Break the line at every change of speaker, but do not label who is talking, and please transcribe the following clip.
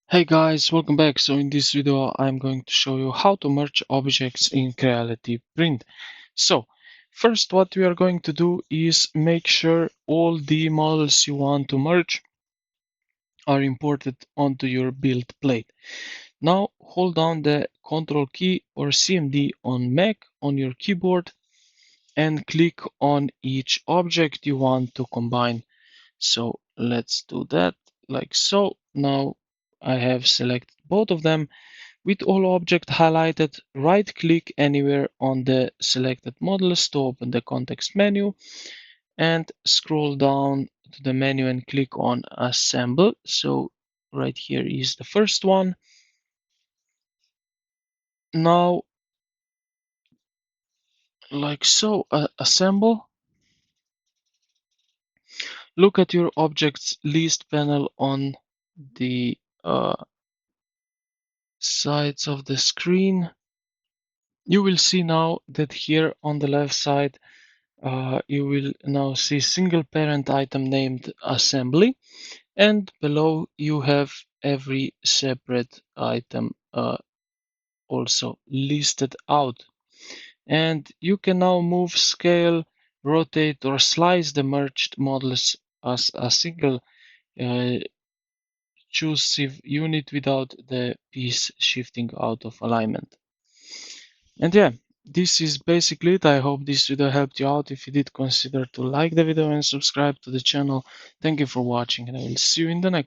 Hey guys, welcome back. So in this video, I'm going to show you how to merge objects in Creality Print. So first, what we are going to do is make sure all the models you want to merge are imported onto your build plate. Now hold down the Ctrl key or CMD on Mac on your keyboard and click on each object you want to combine. So let's do that like so. Now I have selected both of them. With all objects highlighted, right-click anywhere on the selected models to open the context menu and scroll down to the menu and click on Assemble. So right here is the first one. Now, like so, assemble. Look at your object's list panel on the sides of the screen. You will see now that here on the left side you will now see single parent item named assembly, and below you have every separate item also listed out. And you can now move, scale, rotate, or slice the merged models as a single uh, choosive unit without the piece shifting out of alignment. And yeah, this is basically it. I hope this video helped you out. If you did, consider to like the video and subscribe to the channel. Thank you for watching, and I will see you in the next.